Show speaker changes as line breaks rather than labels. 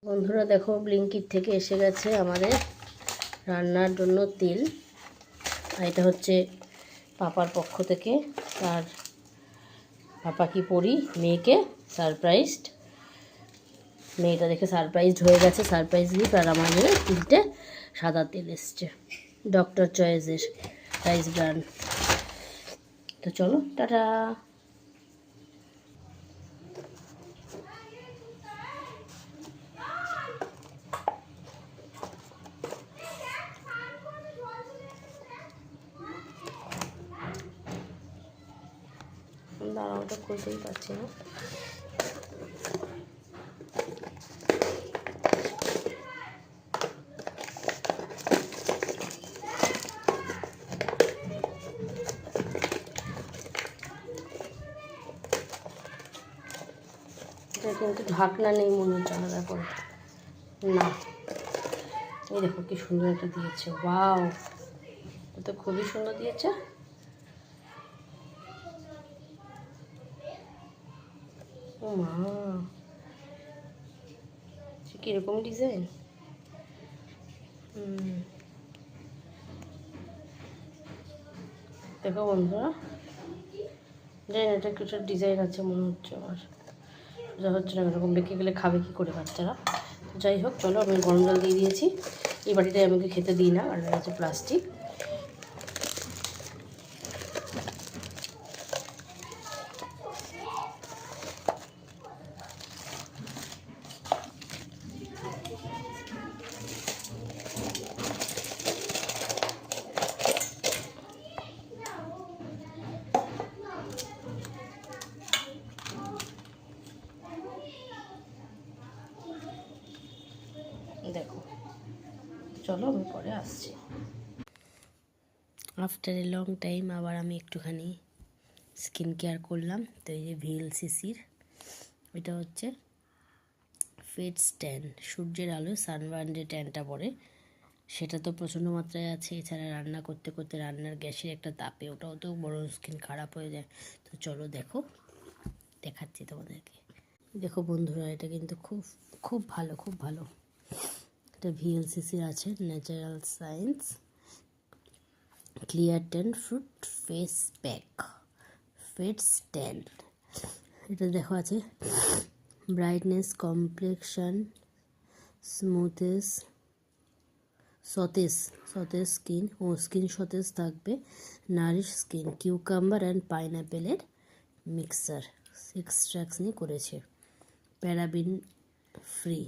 বন্ধুরা দেখো, ব্লিঙ্কিট থেকে এসে গেছে আমাদের রান্নার জন্য তেল। আর এটা হচ্ছে পাপার পক্ষ থেকে, তার পাপা কি পড়ি মেয়েকে সারপ্রাইজড, মেয়েটা দেখে সারপ্রাইজড হয়ে গেছে, সারপ্রাইজ গিফট। আর আমার জন্য 3টে সাদা তেল এসছে ডক্টর চয়েসের রাইস ব্র্যান্ড। তো চলো টাটা। দাঁড়াওটা খুলতেই পারছি না। এটা কিন্তু ঢাকনা নেই মনে হচ্ছে, আলাদা করে না। এই দেখো কি সুন্দর একটা দিয়েছে, ওয়াও, এটা খুবই সুন্দর দিয়েছে। ও মা, কিরকম ডিজাইন! দেখো বন্ধুরা, জানি না এটা কিছু ডিজাইন আছে মনে হচ্ছে, আমার যা হচ্ছে না, এরকম বেঁকে গেলে খাবে কী করে বাচ্চারা। যাই হোক চলো, আমি গরম জল দিয়ে দিয়েছি। এই বাটিটাই আমাকে খেতে দিই না, আর এটা হচ্ছে প্লাস্টিক। দেখো, চলো আমি পরে আসছি। আফটার এ লং টাইম আবার আমি একটুখানি স্কিন কেয়ার করলাম। তো এই যে ভিএলসিসির, এটা হচ্ছে ফেস ট্যান, সূর্যের আলো সানবার্ন যে ট্যানটা পড়ে সেটা তো প্রচণ্ড মাত্রায় আছে। এছাড়া রান্না করতে করতে রান্নার গ্যাসের একটা তাপে ওটাও তো বড় স্কিন খারাপ হয়ে যায়। তো চলো দেখো, দেখাচ্ছি তোমাদেরকে। দেখো বন্ধুরা, এটা কিন্তু খুব খুব ভালো, খুব ভালো। এটা ভিএলসিসির আছে, natural science clear tan fruit face pack face tan. এটা দেখো আছে ব্রাইটনেস, কমপ্লেকশন, স্মুথেস, সতেজ সতেজ স্কিন, ও স্কিন সতেজ থাকবে, নারিশ স্কিন, কিউকাম্বার অ্যান্ড পাইনঅ্যাপেলের মিক্সার এক্সট্রাক্ট নিয়ে করেছে, প্যারাবিন ফ্রি।